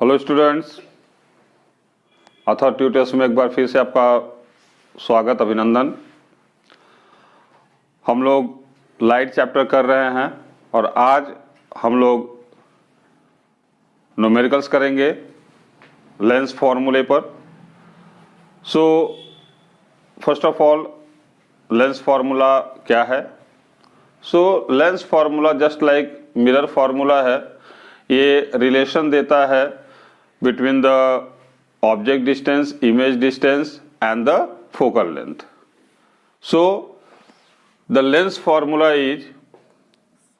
Hello students, अथॉर tutors में एक बार फिर से आपका स्वागत, अभिनंदन। हम लोग लाइट चैप्टर कर रहे हैं और आज हम लोग न्यूमेरिकल्स करेंगे लेंस फॉर्मूले पर। So first of all, lens formula क्या है? So lens formula just like mirror formula है। ये रिलेशन देता है between the object distance, image distance and the focal length. So the lens formula is,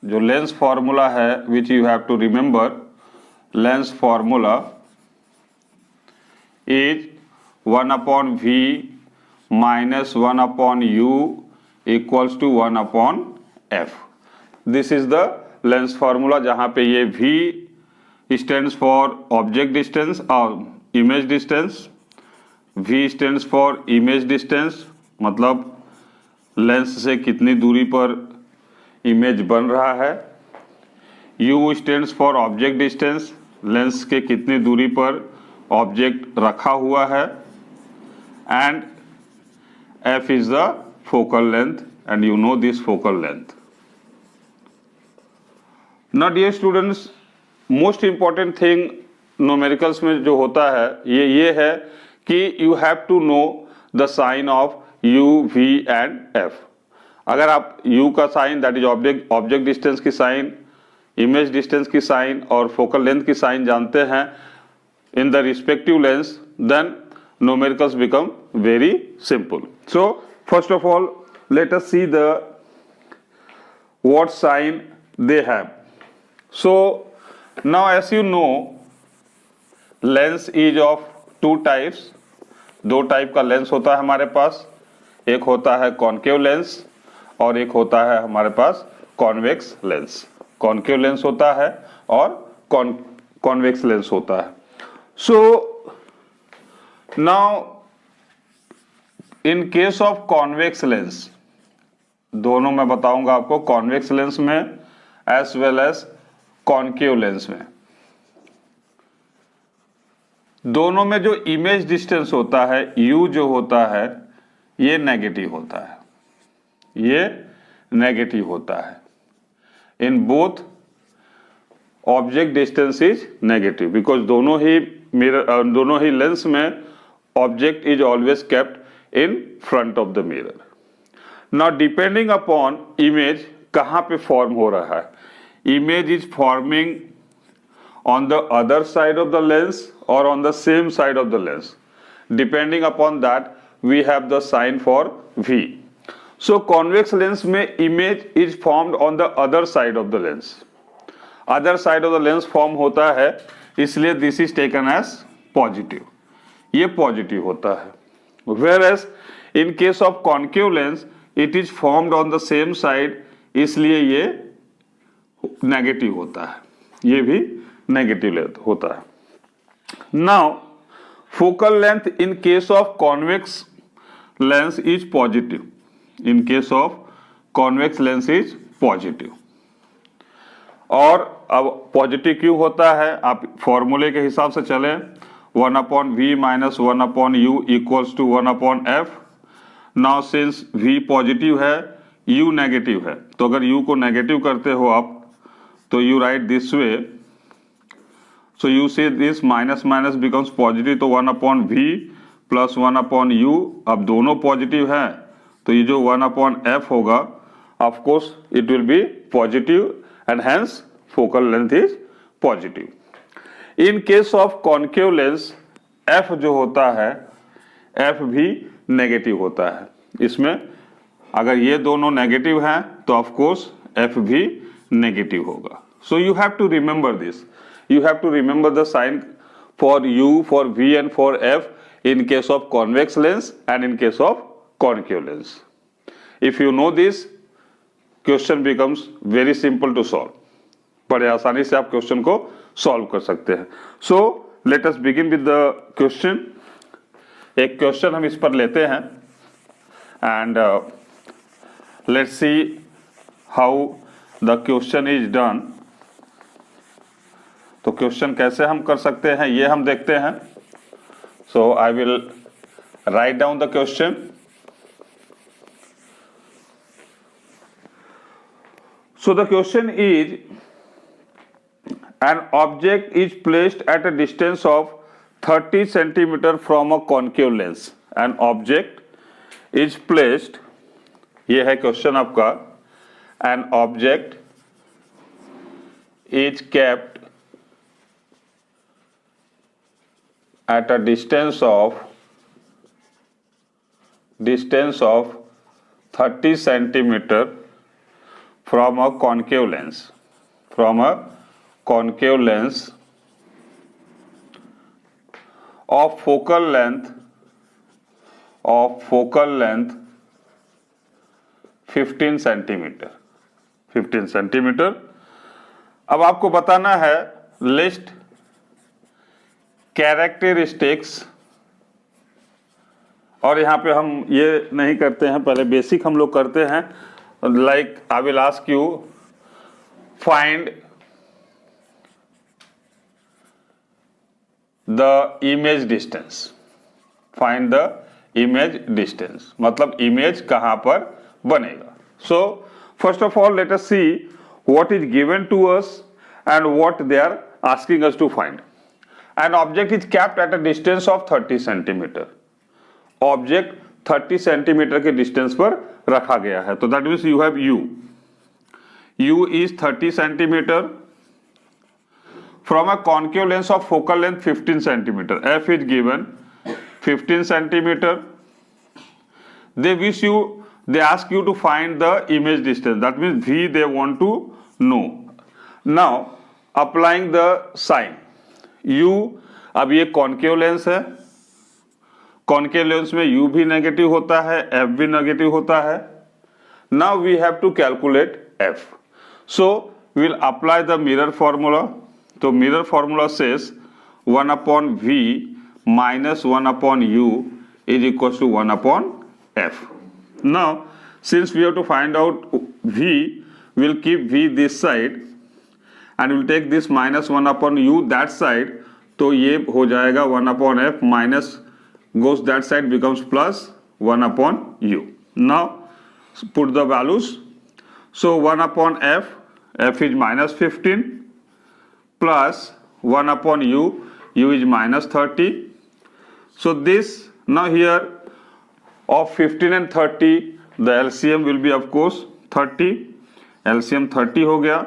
जो lens formula है which you have to remember, lens formula is 1 upon v minus 1 upon u equals to 1 upon f. This is the lens formula, जहाँ पे ये v stands for object distance और image distance, v stands for image distance, मतलब lens से कितनी दूरी पर image बन रहा है। u stands for object distance, lens के कितनी दूरी पर ऑब्जेक्ट रखा हुआ है। and f is the focal length and you know this focal length. Now dear students, most important thing numericals में जो होता है ये है कि you have to know the sign of u, v and f। अगर आप u का sign, that is object distance की साइन, इमेज डिस्टेंस की साइन और फोकल लेंथ की साइन जानते हैं in the respective lens, then numericals become very simple. So first of all let us see the what sign they have. So now as you know, lens is of two types। दो type का lens होता है हमारे पास। एक होता है concave lens और एक होता है हमारे पास कॉन्वेक्स लेंस। कॉनकेव लेंस होता है और कॉन्वेक्स लेंस होता है। So now in case of convex lens, दोनों मैं बताऊंगा आपको, कॉन्वेक्स लेंस में as well as concave lens में। दोनों में जो इमेज डिस्टेंस होता है, u जो होता है, ये नेगेटिव होता है, ये नेगेटिव होता है। In both object distance is negative because दोनों ही लेंस में object is always kept in front of the mirror. Now depending upon image कहां पे फॉर्म हो रहा है, image is forming on the other side of the lens or on the same side of the lens. Depending upon that we have the sign for v. So convex lens में image is formed on the other side of the lens. Other side of the lens form होता है, इसलिए this is taken as positive. ये positive होता है। Whereas in case of concave lens it is formed on the same side, इसलिए ये negative होता है, ये भी नेगेटिव होता है। Now focal length in case of convex lens is positive. In case of convex lens is positive. और अब पॉजिटिव क्यों होता है, आप फॉर्मूले के हिसाब से चलें, 1 upon v minus 1 upon u equals to 1 upon f. Now since v positive है, u नेगेटिव है, तो अगर u को नेगेटिव करते हो आप तो you write this way, so you say this minus minus becomes positive, तो 1 upon v plus 1 upon u, अब दोनों पॉजिटिव हैं तो ये जो 1 upon f होगा, of course it will be positive and hence focal length is positive. In case of concave lens f जो होता है, f भी नेगेटिव होता है। इसमें अगर ये दोनों नेगेटिव हैं तो of course f भी नेगेटिव होगा। So you have to remember this, you have to remember the sign for u, for v and for f in case of convex lens and in case of concave lens. If you know this, question becomes very simple to solve. बड़े आसानी से आप question को solve कर सकते हैं। So let us begin with the question. एक question हम इस पर लेते हैं and let's see how the question is done. तो क्वेश्चन कैसे हम कर सकते हैं ये हम देखते हैं. So I will write down the question. So the question is, an object is placed at a distance of 30 centimeter from a concave lens. An object is placed, ये है क्वेश्चन आपका. An object is kept at a distance of 30 centimeter from a concave lens, of focal length 15 centimetre. अब आपको बताना है list characteristics, और यहाँ पे हम ये नहीं करते हैं, पहले बेसिक हम लोग करते हैं. Like I will ask you, find the image distance. Find the image distance. मतलब इमेज कहाँ पर बनेगा. So first of all, let us see what is given to us and what they are asking us to find. An object is kept at a distance of 30 centimeter. Object 30 centimetre के distance पर रखा गया है. तो that means you have u is 30 centimetre from a concave lens of focal length 15 centimetre. F is given 15 centimetre. They ask you to find the image distance. That means we they want to know. Now applying the sign u. अब ये concave lens है, concave lens में u भी negative होता है, f भी negative होता है. Now we have to calculate f. So will apply the mirror formula. तो mirror formula says 1/v minus 1/u is equals to 1/f. Now since we have to find out v, we'll keep v this side and we'll take this minus 1/u that side. तो ये हो जाएगा 1/f minus goes that side becomes plus 1/u. Now put the values. So 1/f, f is minus 15 plus 1/u, u is minus 30. So this, now here of 15 and 30 the LCM will be of course 30. LCM 30 हो गया.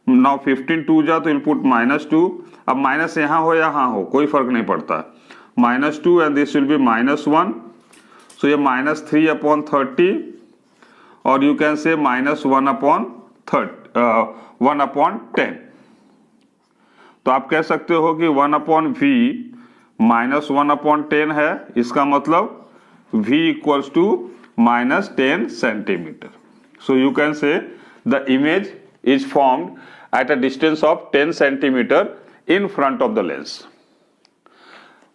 Now 15 2 जा तो you'll put -2. अब minus यहाँ हो या यहाँ हो कोई फर्क नहीं पड़ता. -2 and this will be -1. So ये -3/30 और you can say -1/10. तो आप कह सकते हो कि 1/v -1/10 है. इसका मतलब v equals to -10 centimetre. So you can say the image is formed at a distance of 10 centimeter in front of the lens.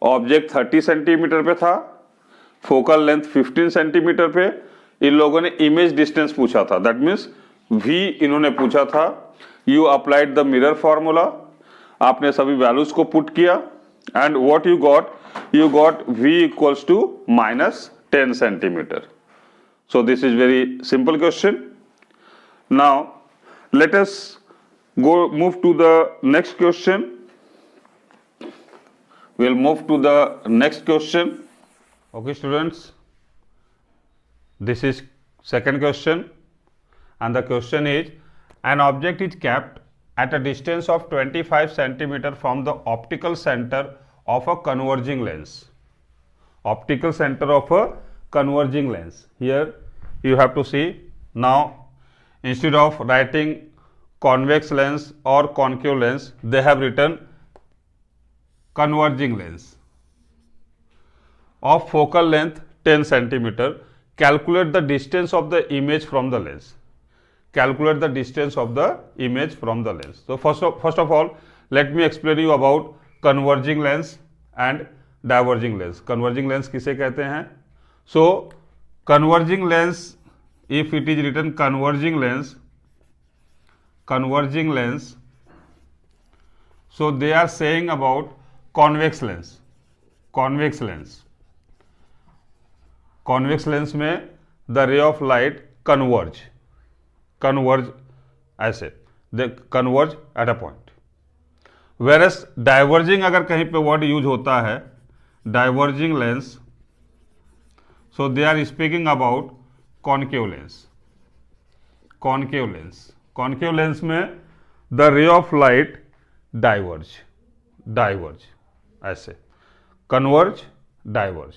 Object 30 centimetre पे था, फोकल लेंथ 15 सेंटीमीटर पे. इन लोगों ने इमेज डिस्टेंस पूछा था, दैट मीन्स v इन्होंने पूछा था. You applied the mirror formula, आपने सभी वैल्यूज को पुट किया and what you got v equals to -10 centimetre. So this is very simple question. Now let us go move to the next question. We'll move to the next question. Okay students, this is second question and the question is, an object is kept at a distance of 25 centimeter from the optical center of a converging lens. Optical center of a converging lens. Here you have to see, now instead of writing convex lens or concave lens, they have written converging lens of focal length 10 centimeter. Calculate the distance of the image from the lens. Calculate the distance of the image from the lens. So first of all, let me explain you about converging lens and diverging lens. Converging lens किसे कहते हैं? So converging lens, if it is written converging lens So they are saying about convex lens. Convex lens. Convex lens में the ray of light converge ऐसे, they converge at a point. Whereas diverging अगर कहीं पे word use होता है, diverging lens, so they are speaking about concave lens. Concave lens. Concave lens में the ray of light diverge ऐसे, converge, diverge.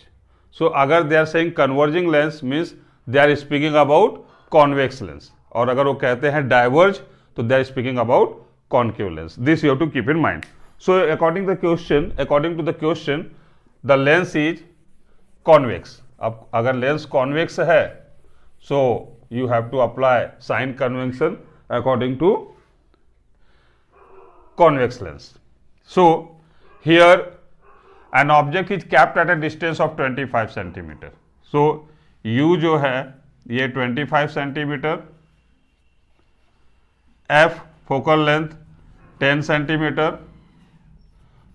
So अगर they are saying converging lens means they are speaking about convex lens, और अगर वो कहते हैं diverge तो they are speaking about concave lens. This you have to keep in mind. So according to the question, the lens is convex. अब अगर lens convex है, so you have to apply sign convention according to convex lens. So here an object is kept at a distance of 25 centimeter. So u जो है ये 25 centimetre, f focal length 10 centimetre,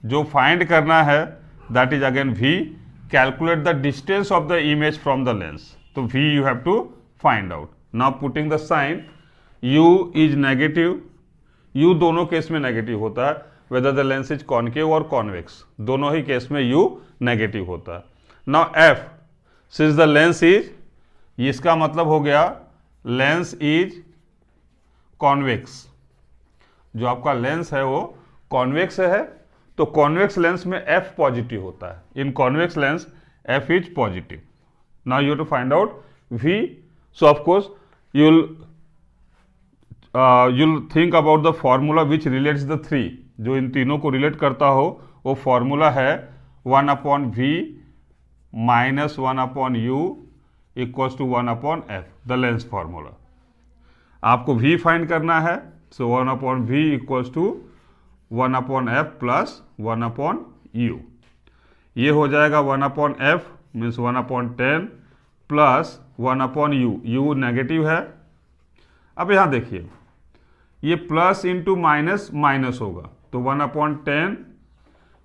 जो find करना है that is again v. Calculate the distance of the image from the lens. So v you have to find out. Now putting the sign, u is negative. u दोनों case में negative होता है, whether the lens is concave or convex, दोनों ही case में u negative होता है. Now f, since the lens is, इसका मतलब हो गया lens is convex. जो आपका लेंस है वो कॉन्वेक्स है, तो कॉन्वेक्स लेंस में f पॉजिटिव होता है. In convex lens f is positive. Now you have to find out v. So of course you'll think about the formula which relates the three. जो इन तीनों को रिलेट करता हो वो फॉर्मूला है 1/v minus 1/u equals to 1/f, the lens formula. आपको v find करना है, सो 1/v equals to 1/f plus 1/u. ये हो जाएगा 1/f means 1/10 plus 1/u. u negative है. अब यहां देखिए ये प्लस इंटू माइनस माइनस होगा, तो 1/10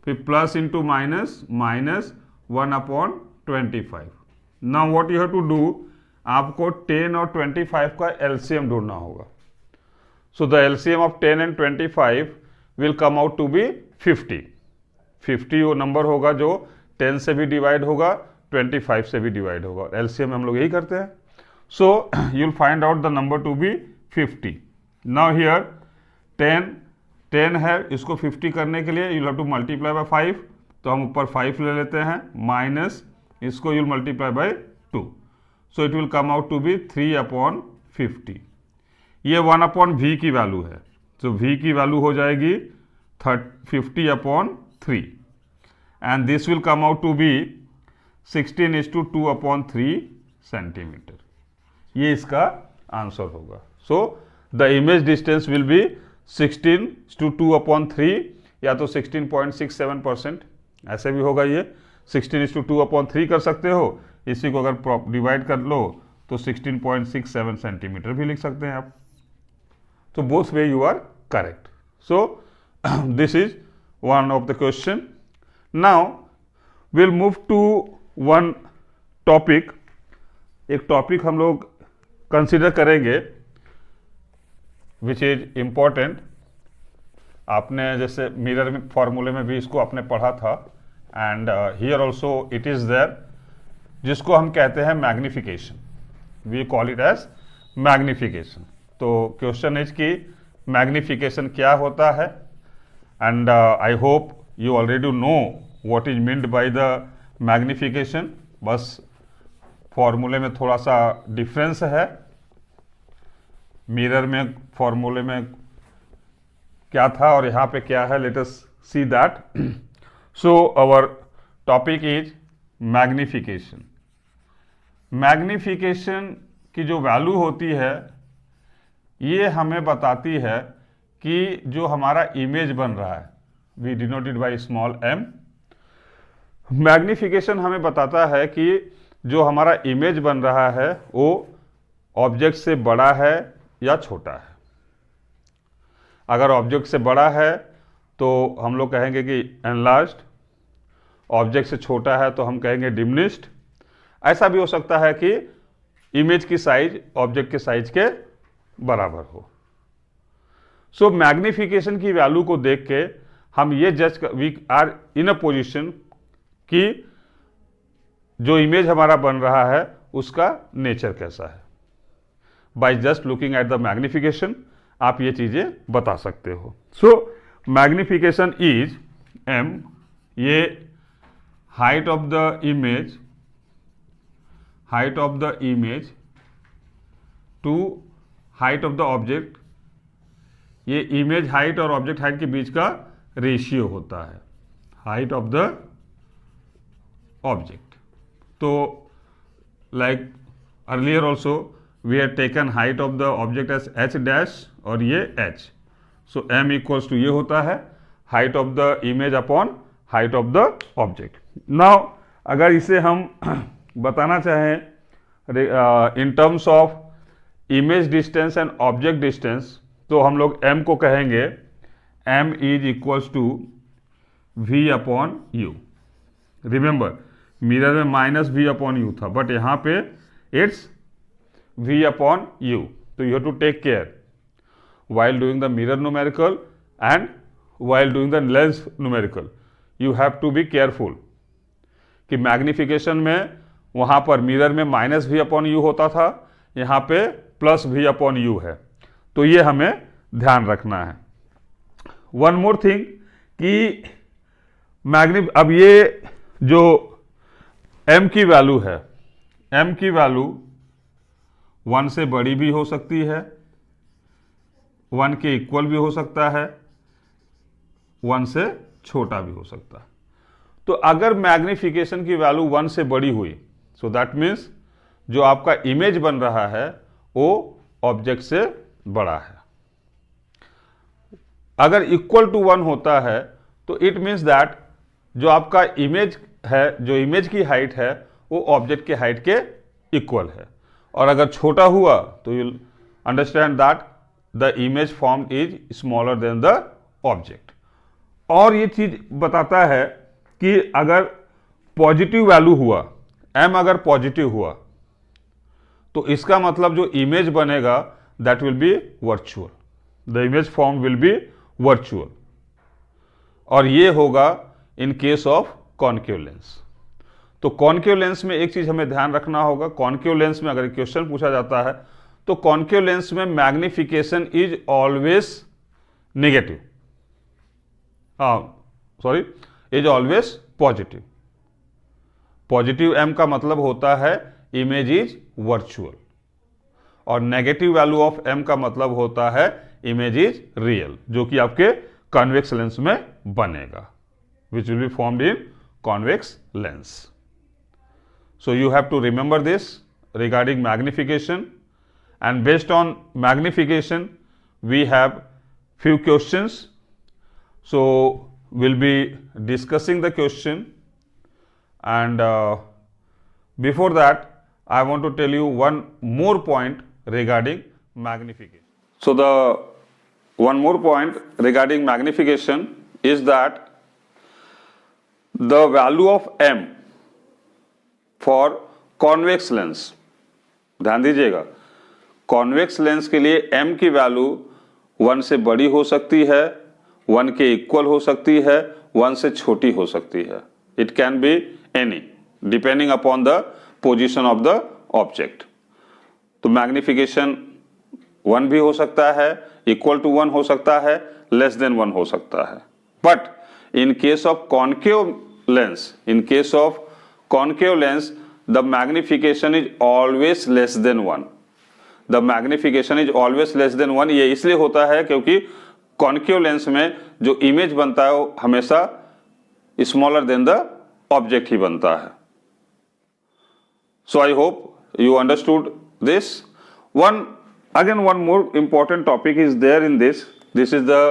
फिर plus into minus minus 1/25. Now what you have to do, आपको 10 और 25 का एलसीएम ढूंढना होगा. So the LCM of 10 and 25 will come out to be 50. 50 वो नंबर होगा जो 10 से भी डिवाइड होगा, 25 से भी डिवाइड होगा. एलसीएम हम लोग यही करते हैं. So you will find out the number to be 50. Now here 10 है, इसको 50 करने के लिए you have to multiply by 5, तो हम ऊपर 5 ले लेते हैं, माइनस इसको you multiply by 2, so it will come out to be 3/50. ये 1/v की वैल्यू है, तो v की वैल्यू हो जाएगी 50/3 and this will come out to be 16:2/3 centimetre. ये इसका आंसर होगा. So the image distance will be 16:2/3 या तो 16.67%, ऐसे भी होगा. ये 16:2/3 कर सकते हो, इसी को अगर डिवाइड कर लो तो 16.67 सेंटीमीटर भी लिख सकते हैं आप. तो both way you are correct. So this is one of the question. Now will move to one topic. एक टॉपिक हम लोग कंसिडर करेंगे विच इज इम्पॉर्टेंट. आपने जैसे मिरर में फॉर्मूले में भी इसको आपने पढ़ा था, and here also it is there, जिसको हम कहते हैं magnification. We call it as magnification. तो क्वेश्चन इज कि मैग्निफिकेशन क्या होता है, and I hope you already know what is meant by the magnification. बस फॉर्मूले में थोड़ा सा डिफरेंस है. मिरर में फॉर्मूले में क्या था और यहाँ पे क्या है, let us see that. So our topic is magnification. Magnification की जो वैल्यू होती है ये हमें बताती है कि जो हमारा इमेज बन रहा है, we denoted by small m. Magnification हमें बताता है कि जो हमारा इमेज बन रहा है वो ऑब्जेक्ट से बड़ा है या छोटा है. अगर ऑब्जेक्ट से बड़ा है तो हम लोग कहेंगे कि एनलार्ज्ड, ऑब्जेक्ट से छोटा है तो हम कहेंगे डिमिनिश्ड। ऐसा भी हो सकता है कि इमेज की साइज ऑब्जेक्ट के साइज के बराबर हो। सो मैग्निफिकेशन की वैल्यू को देख के हम ये we are in a position कि जो इमेज हमारा बन रहा है उसका नेचर कैसा है। By just looking at the magnification आप ये चीजें बता सकते हो। सो मैग्निफिकेशन इज एम, ये height of the image to height of the object, ये इमेज हाइट और ऑब्जेक्ट हाइट के बीच का रेशियो होता है, हाइट ऑफ द ऑब्जेक्ट। तो like earlier also we had taken height of the object as h dash और ये h. So m equals to ये होता है height of the image upon height of the object. Now अगर इसे हम बताना चाहें in terms of image distance and object distance, तो हम लोग m को कहेंगे m is equals to v upon u. Remember mirror में माइनस v अपॉन यू था, बट यहां पे इट्स v अपॉन यू। तो you have to take care while doing the mirror numerical and while doing the lens numerical, you have to be careful कि magnification में वहां पर mirror में minus v upon you होता था, यहां पे प्लस v अपॉन यू है। तो ये हमें ध्यान रखना है। वन मोर थिंग कि अब ये जो m की वैल्यू है, m की वैल्यू 1 से बड़ी भी हो सकती है, 1 के इक्वल भी हो सकता है, 1 से छोटा भी हो सकता है। तो अगर मैग्निफिकेशन की वैल्यू 1 से बड़ी हुई, सो दैट मीन्स जो आपका इमेज बन रहा है वो ऑब्जेक्ट से बड़ा है। अगर इक्वल टू 1 होता है तो इट मीन्स दैट जो आपका इमेज है, जो इमेज की हाइट है वो ऑब्जेक्ट के हाइट के इक्वल है। और अगर छोटा हुआ तो you understand that the image form is smaller than the object. और ये चीज बताता है कि अगर पॉजिटिव वैल्यू हुआ, m अगर पॉजिटिव हुआ तो इसका मतलब जो इमेज बनेगा that will B virtual, the image form will be virtual. और ये होगा इन केस ऑफ कॉन्केव लेंस। तो कॉन्केव लेंस में एक चीज हमें ध्यान रखना होगा, कॉन्केव लेंस में अगर क्वेश्चन पूछा जाता है तो कॉन्केव लेंस में magnification is always negative, sorry is always positive. Positive m का मतलब होता है इमेज इज वर्चुअल, और नेगेटिव वैल्यू ऑफ m का मतलब होता है इमेज इज रियल, जो कि आपके कॉन्वेक्स लेंस में बनेगा, which will be formed in convex lens. So you have to remember this regarding magnification, and based on magnification we have few questions. So we'll be discussing the question, and before that I want to tell you one more point regarding magnification. So the one more point regarding magnification is that the value of m for convex lens, ध्यान दीजिएगा, convex lens के लिए m की value 1 से बड़ी हो सकती है, 1 के इक्वल हो सकती है, 1 से छोटी हो सकती है। It can be any depending upon the position of the object. तो मैग्निफिकेशन 1 भी हो सकता है, इक्वल टू 1 हो सकता है, लेस देन 1 हो सकता है। But in case of concave lens, concave lens, the magnification is always less than 1. The magnification is always less than 1. ये इसलिए होता है क्योंकि concave lens में जो इमेज बनता है वो हमेशा smaller than the object ही बनता है। So I hope you understood this. One more important topic is there in this. This is the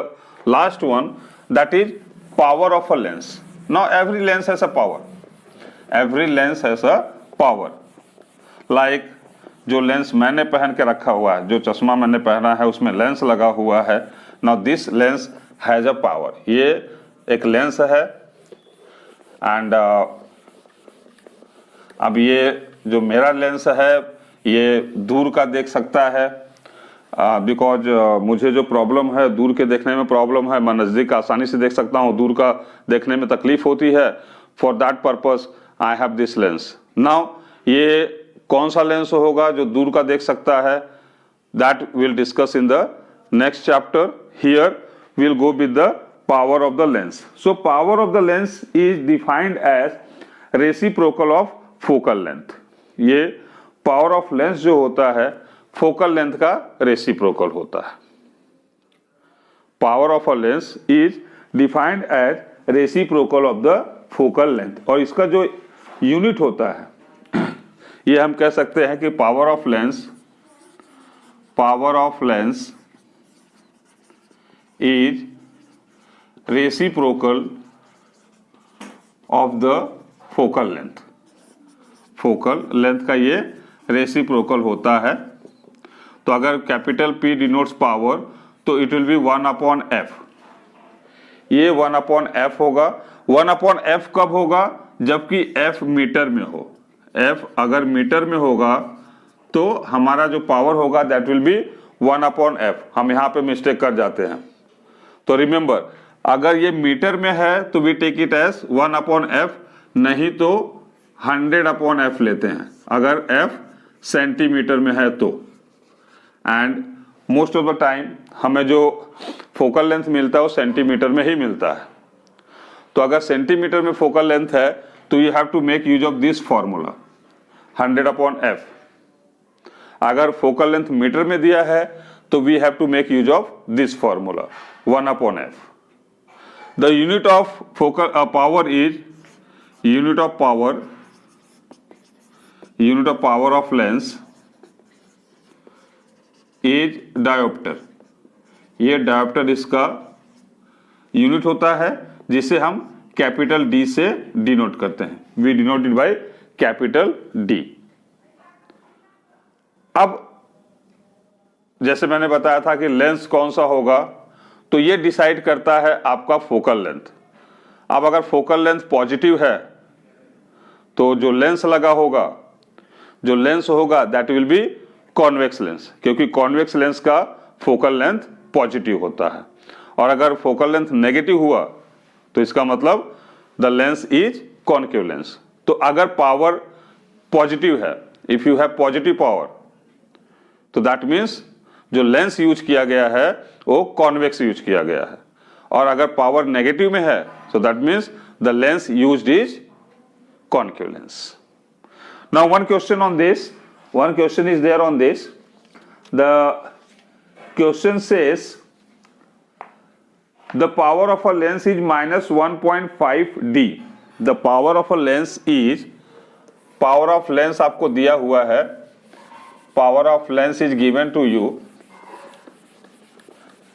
last one, that is power of a lens. Now every lens has a power. Every lens has a power. Like जो lens मैंने पहन के रखा हुआ है, जो चश्मा मैंने पहना है उसमें लेंस लगा हुआ है. Now this lens has a power. ये एक लेंस है एंड अब ये जो मेरा लेंस है ये दूर का देख सकता है, बिकॉज मुझे जो प्रॉब्लम है, दूर के देखने में प्रॉब्लम है, मैं नज़दीक का आसानी से देख सकता हूँ, दूर का देखने में तकलीफ होती है। For that purpose I have this lens. Now ये कौन सा लेंस होगा जो दूर का देख सकता है, that will discuss in the next chapter. Here we'll go with the power of the lens. So power of the lens is defined as reciprocal of focal length. ये power of lens जो होता है focal length का reciprocal होता है। Power of a lens is defined as reciprocal of the focal length, और इसका जो यूनिट होता है ये हम कह सकते हैं कि power of lens is reciprocal of the focal length। Focal length का ये रेसिप्रोकल होता है। तो अगर कैपिटल P डिनोट्स पावर तो इट विल बी 1/f। ये 1/f होगा। 1/f कब होगा? जबकि f मीटर में हो। f अगर मीटर में होगा तो हमारा जो पावर होगा दैट विल बी 1/f। हम यहाँ पे मिस्टेक कर जाते हैं। तो रिमेंबर, अगर ये मीटर में है तो we take it as 1/f, नहीं तो 100/f लेते हैं अगर f सेंटीमीटर में है तो। And most of the time हमें जो फोकल लेंथ मिलता है वो सेंटीमीटर में ही मिलता है। तो अगर सेंटीमीटर में फोकल लेंथ है तो you have to make use of this formula 100/f। अगर फोकल लेंथ मीटर में दिया है तो we have to make use of this formula 1/f। The unit of focal power is unit of power of lens is diopter। ये diopter इसका unit होता है जिसे हम कैपिटल D से डिनोट करते हैं। We denote it by capital D। अब जैसे मैंने बताया था कि लेंस कौन सा होगा, तो ये डिसाइड करता है आपका फोकल लेंथ। अब अगर फोकल लेंथ पॉजिटिव है तो जो लेंस लगा होगा, जो लेंस होगा that will B convex lens, क्योंकि कॉन्वेक्स लेंस का फोकल लेंथ पॉजिटिव होता है। और अगर फोकल लेंथ नेगेटिव हुआ तो इसका मतलब the lens is concave lens. तो अगर पावर पॉजिटिव है, if you have positive power, तो दैट मीन्स जो लेंस यूज किया गया है वो कॉन्वेक्स यूज किया गया है। और अगर पावर नेगेटिव में है so that means the lens used is concave lens. Now one question is there on this. The question says the power of a lens is -1.5D. The power of a lens is, power of lens आपको दिया हुआ है, power of lens is given to you.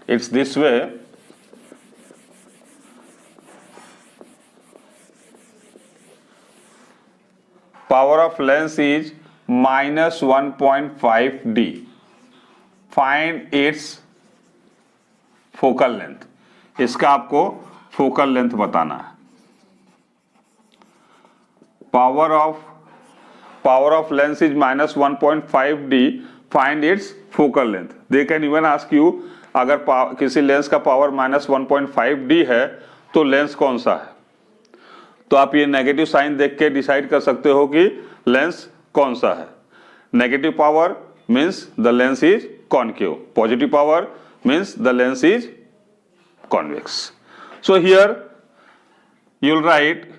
It's this way. Power of lens is -1.5D. Find its focal length. इसका आपको focal length बताना है। Power of lens is -1.5D. Find its focal length. They can even ask you, अगर किसी lens का power -1.5D है तो lens कौन सा है। तो आप ये नेगेटिव साइन देख के डिसाइड कर सकते हो कि लेंस कौन सा है। Negative power means the lens is concave, positive power means the lens is convex. So here you will write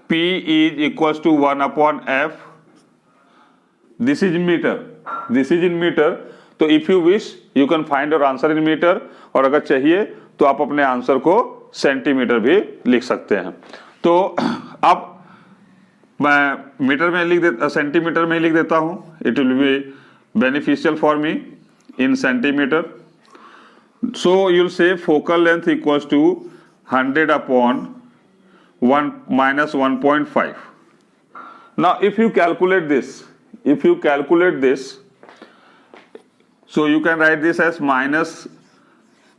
P is equals to 1/f. This is in meter. तो if you wish you can find your answer in meter, और अगर चाहिए तो आप अपने answer को centimetre भी लिख सकते हैं। तो अब मैं मीटर में सेंटीमीटर में लिख देता हूं। It will be beneficial for me in centimeter. So you will say focal length equals to 100/1 -1.5. Now if you calculate this, so you can write this as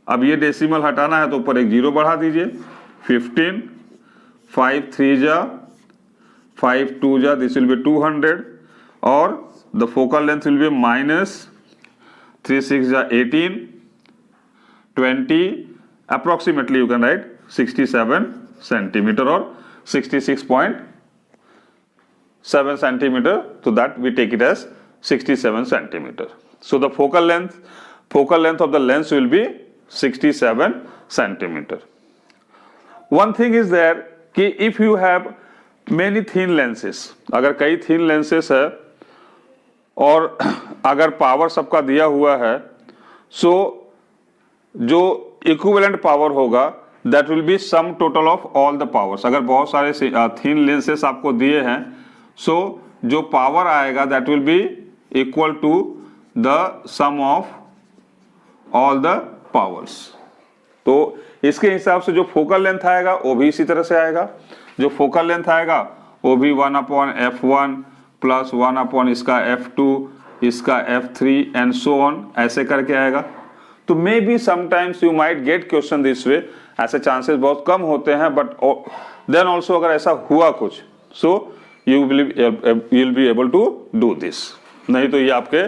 अब ये डेसिमल हटाना है तो ऊपर एक जीरो बढ़ा दीजिए, 15, 5 3 जा 5 2 जा, दिस विल बी 200 और the focal length will be minus 3 6 जा 18, 20, approximately you can write 67 centimeter or 66.7 centimeter, so that we take it as 67 centimeter. So the focal length of the lens will be 67 centimeter. One thing is there कि if you have many thin lenses, अगर कई thin lenses है और अगर power सबका दिया हुआ है, so जो इक्विवेलेंट पावर होगा that will be sum total of all the powers. अगर बहुत सारे थिन लेंसेस आपको दिए हैं, सो जो पावर आएगा that will be equal to the sum of all the powers. तो इसके हिसाब से जो फोकल लेंथ आएगा वो भी इसी तरह से आएगा। जो फोकल लेंथ आएगा वो भी 1/f1 प्लस 1/ इसका f2 इसका f3 एंड सो ऑन, ऐसे करके आएगा। तो may be sometimes you might get question this way, ऐसे चांसेस बहुत कम होते हैं, बट देन ऑल्सो अगर ऐसा हुआ कुछ, so you will be able to do this. नहीं तो ये आपके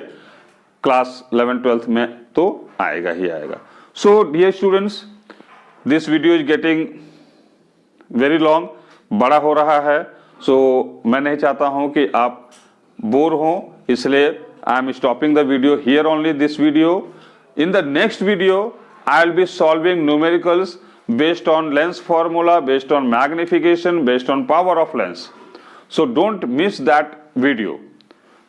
क्लास 11th-12th में तो आएगा ही आएगा। So dear students, this video is getting very long, बड़ा हो रहा है। सो मैं नहीं चाहता हूं कि आप बोर हों, इसलिए I am stopping the video here only this video. In the next video, I'll be solving numericals based on lens formula, based on magnification, based on power of lens. So don't miss that video.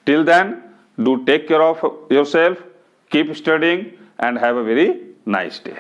Till then, do take care of yourself, keep studying and have a very nice day.